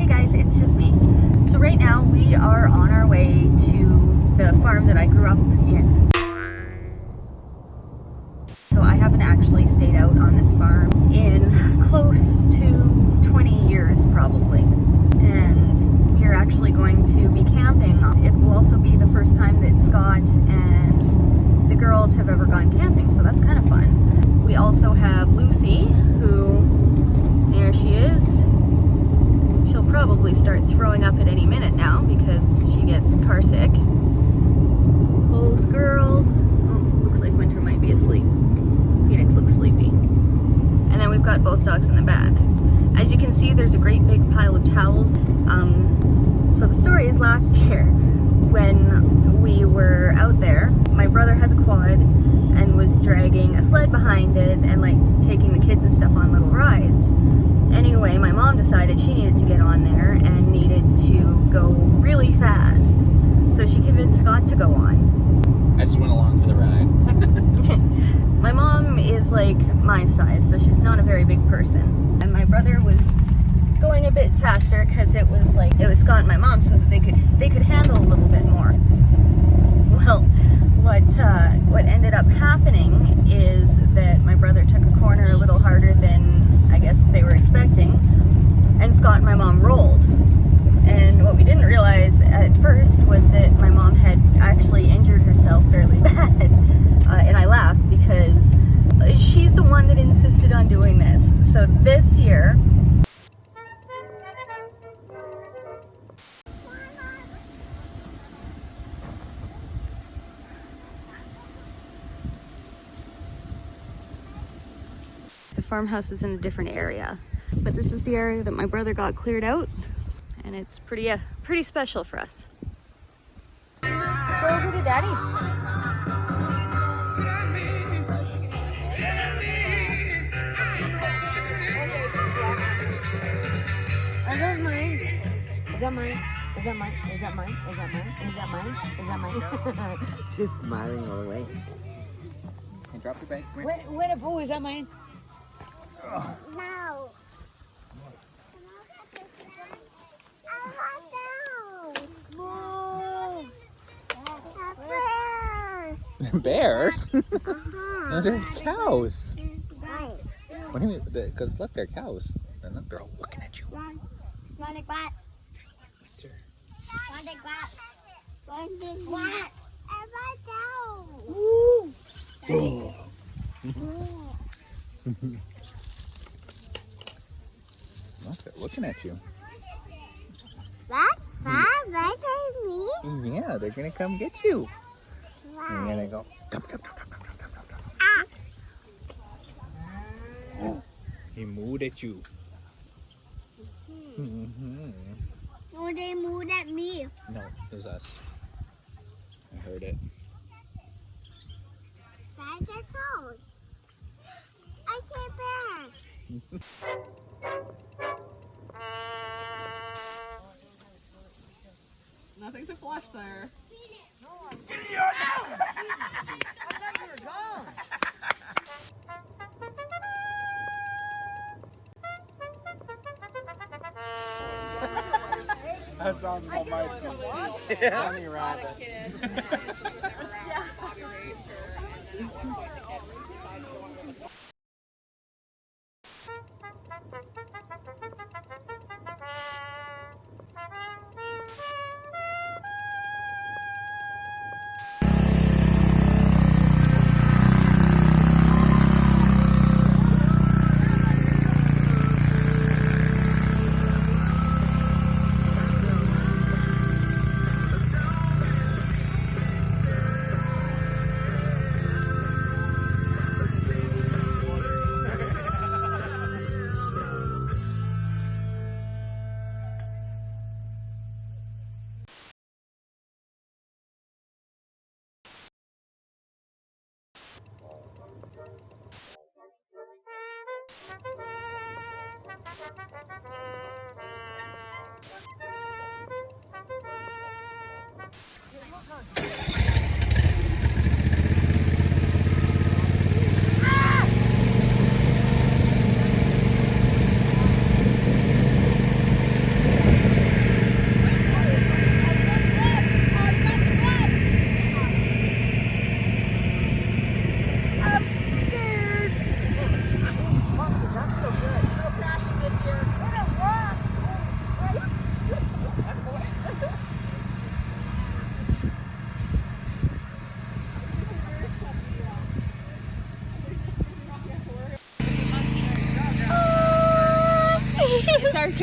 Hey guys, it's just me. So right now we are on our way to the farm that I grew up in. So I haven't actually stayed out on this farm in close to 20 years probably. And we are actually going to be camping. It will also be the first time that Scott and the girls have ever gone camping, so that's kind of fun. We also have Lucy, who, there she is. She'll probably start throwing up at any minute now because she gets car sick. Both girls. Oh, looks like Winter might be asleep. Phoenix looks sleepy. And then we've got both dogs in the back. As you can see, there's a great big pile of towels. So the story is last year when we were out there, my brother has a quad and was dragging a sled behind it and like taking the kids and stuff on little rides. Anyway, my mom decided she needed to get on there and needed to go really fast. So she convinced Scott to go on. I just went along for the ride. My mom is like my size, so she's not a very big person. And my brother was going a bit faster because it was Scott and my mom, so that they could handle a little bit more. Well, what ended up happening is that my brother took a corner a little harder than I guess they were expecting, and Scott and my mom rolled. And what we didn't realize at first was that my mom had actually injured herself fairly bad. And I laughed because she's the one that insisted on doing this. So this year, the farmhouse is in a different area, but this is the area that my brother got cleared out, and it's pretty special for us. Go over to Daddy. I don't mind. Is that mine? Is that mine? Is that mine? Is that mine? Is that mine? Is that mine? She's smiling all the way. Hey, drop your bag. Wait a boo, is that mine? No. I want no. Bears? Uh-huh. Those are cows. Right. What do you mean? Because look, they're cows. And look, they're all looking at you. Want to grab? Want to grab? Want to grab? I want no. Look, they're looking at you. What? Me? Yeah, they're gonna come get you. You're Why? gonna go. Dump, dump, dump, dump, dump, dump, dump, dump. Ah. Oh, he moved at you. Mm-hmm. No, they moved at me. No, it was us. I heard it. That's a cold. I can't bear. Nothing to flush there. That's on my mic. Funny rabbit.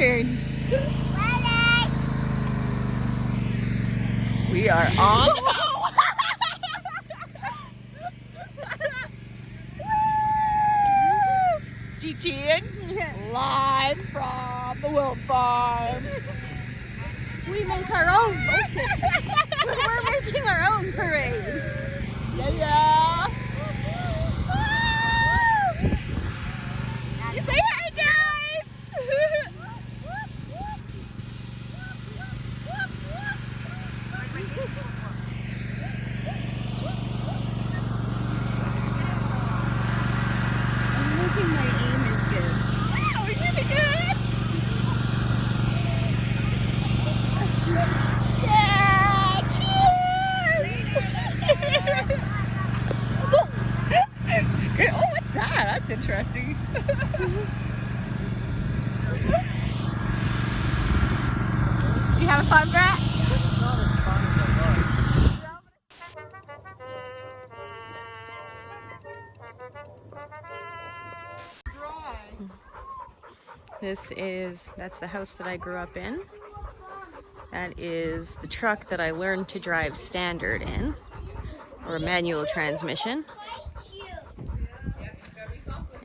turn. We are on the boat. GTN live from the World Farm. We make our own motion. We're making our own parade. Yeah. You say hi, guys. I'm hoping my aim is good. Wow, we're doing good. Yeah, cheers! Oh, what's that? That's interesting. You having fun, Brett? That's the house that I grew up in. That is the truck that I learned to drive standard in, or a manual transmission.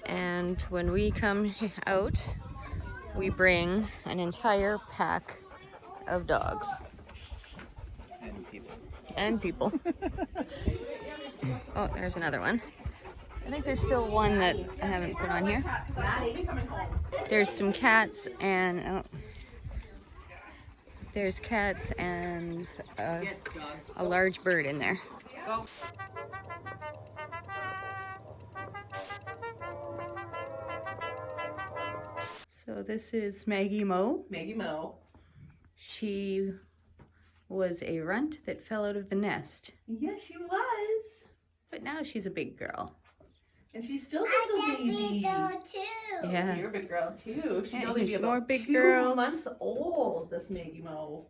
And when we come out, we bring an entire pack of dogs. And people. Oh, there's another one. I think there's still one that I haven't put on here. There's some cats and there's cats and a large bird in there. So this is Maggie Moe. Maggie Moe. She was a runt that fell out of the nest, Yes, she was. but now she's a big girl. And she's still just a baby. Yeah. You're a big girl too. She's Yeah, only there's about more big 2 girls. months old, this Maggie Moe.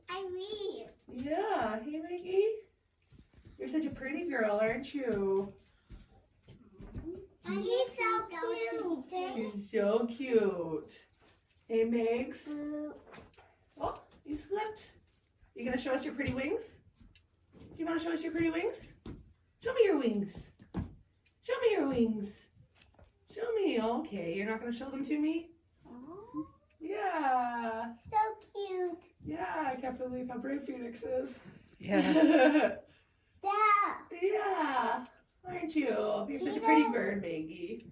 Yeah, hey Maggie. You're such a pretty girl, aren't you? He's so cute. She's so cute. Hey Megs. Oh, you slipped. You gonna show us your pretty wings? Do you wanna show us your pretty wings? Show me your wings. Show me your wings. Show me. Okay, you're not gonna show them to me? Yeah. So cute. Yeah, I can't believe how brave Phoenix is. Yeah. Yeah. Aren't you? You're such a pretty bird, Maggie.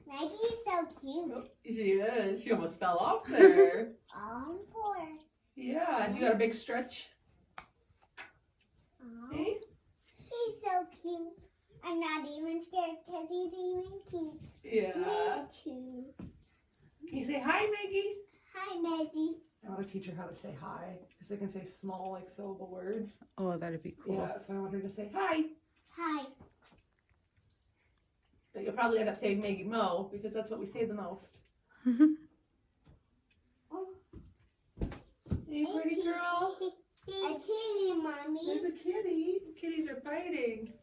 Maggie's so cute. Oh, she is. She almost fell off there. Oh, poor. Yeah, you got a big stretch. Hey? He's so cute. I'm not even scared because he's even cute. Yeah. Me too. Can you say hi, Maggie? Hi, Maggie. I want to teach her how to say hi because they can say small, like syllable words. Oh, that'd be cool. Yeah, so I want her to say hi. Hi. But you'll probably end up saying Maggie Moe because that's what we say the most. Oh. Hey, pretty girl. A kitty, Mommy. There's a kitty. The kitties are fighting.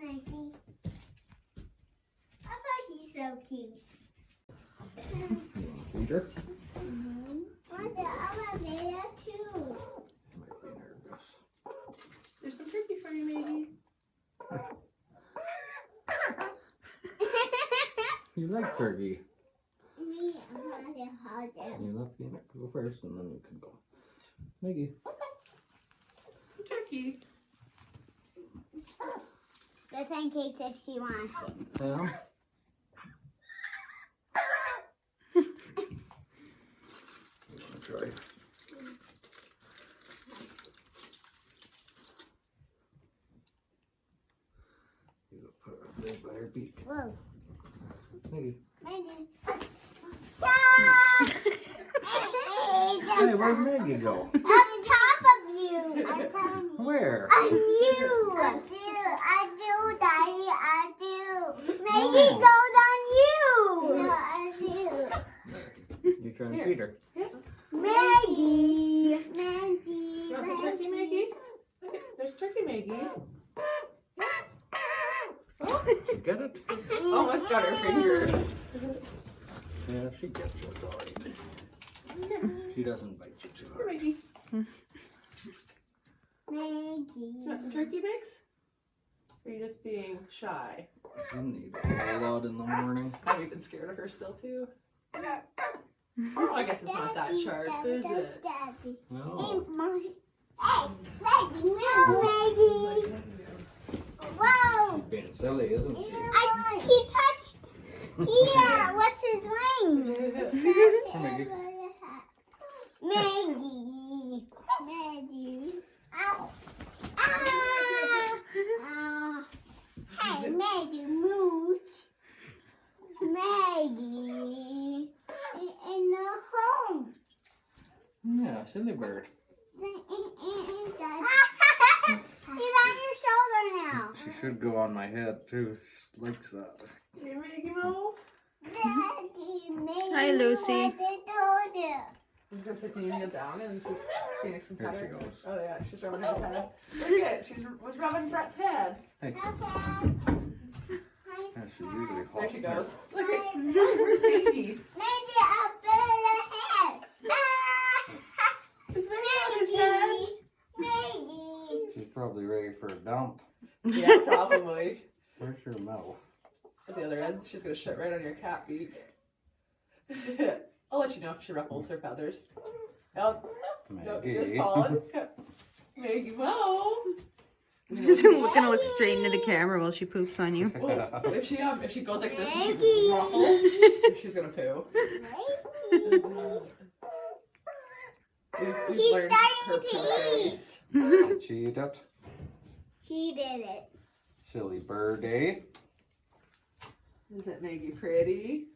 Maggie. That's why he's so cute. Feeder? Want the elevator too. Might be nervous. There's some turkey for you, Maggie. You like turkey. Me, I want to hold him. You love Phoenix. Go first and then you can go. Maggie. Some turkey. Just in case if she wants it. Sam? Try. You put her right by her beak. Whoa. Maggie. Maggie. Hey, where'd Maggie go? On top of you. I'm telling you. Where? On you. I do, Daddy. I do. Maggie goes on you. No, I do. You trying to feed her? Maggie. Maggie. You want some turkey, Maggie? Look at, there's turkey, Maggie. Oh, You get it? almost got her finger. Yeah, she gets you alright. She doesn't bite you too Here, hard. Maggie. Maggie. You want some turkey mix? Or are you just being shy? She didn't eat a whole lot in the morning. I'm even scared of her still too. Oh, I guess it's not that sharp, is it? Daddy. No. Hey, Maggie, move, Maggie. Whoa. She's being silly, isn't she? He touched. Yeah, what's his wings? Maggie. Maggie. Maggie. Ow. Ah. Ah. Hey, Maggie, move. Maggie. In the home. Yeah, silly bird. He's on your shoulder now. She should go on my head too. She likes that. Hey, Maggie Mo. Daddy, Maggie, Hi, Lucy. what did you do? I was gonna say, can you kneel down and see Phoenix and Here pet she her? goes. Oh yeah, she's rubbing his head. Look at it, she was rubbing Brett's head. Hey, Okay. yeah, she's usually hot. There she goes. Look at, where's baby? Maybe up in the head. Is baby on his head? Maggie. She's probably ready for a dump. Yeah, probably. Where's your mouth? At the other end, she's gonna shit right on your cat beak. I'll let you know if she ruffles her feathers. Oh, no, Maggie. just falling. Maggie Mo. She's gonna look straight into the camera while she poops on you. Oh, if she goes like this and she ruffles, she's gonna poo. We've He's learned her starting to poo eat. face. Did she eat it? He did it. Silly birdie. Is it Maggie pretty?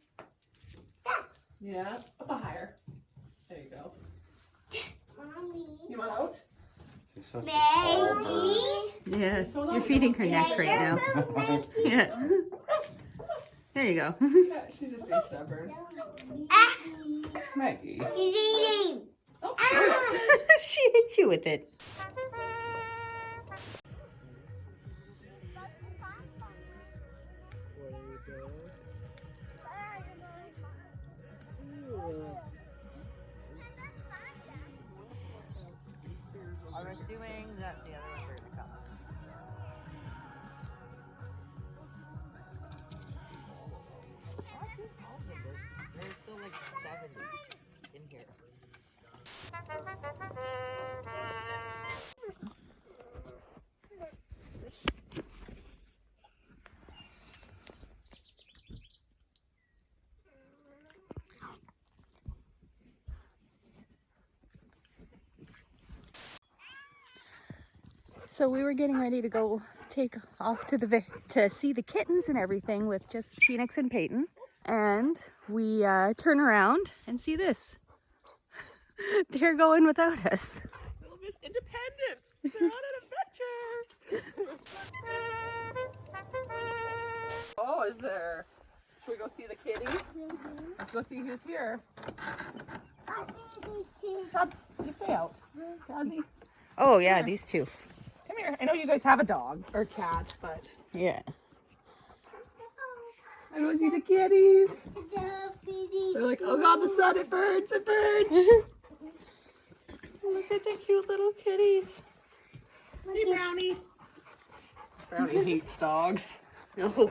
Yeah, up higher. There you go. Mommy. You want out? She's such a tall Maggie. Yeah, you're feeding her neck right now. bird. Yeah. There you go. Yeah, she's just being stubborn. Ah, Maggie. he's eating. Oh, Ah. She hit you with it. I'm assuming that the other ones are gonna come. There's still like 70 in here. So we were getting ready to go take off to to see the kittens and everything with just Phoenix and Peyton. And we turn around and see this. They're going without us. little Miss Independence. They're on an adventure. Oh, is there? Should we go see the kitties? Let's go see who's here. Cubs, you stay out. Cubsy, Oh yeah, these two. come here. I know you guys have a dog or cat, but Yeah. I go see the kitties. They're like, oh god, the sun, it burns, it burns. Look at the cute little kitties. Hey, Brownie. Brownie hates dogs. No.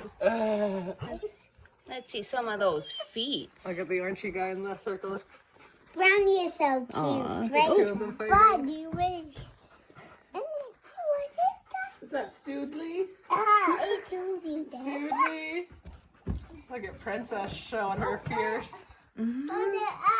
Let's see some of those feet. Look at the orangey guy in the circle. Brownie is so cute, Aw. right? Two of them fighting. Buddy, wait. And it's Is that Stoodley? it's doing that. Stoodley. Look at Princess showing her fierce. Oh,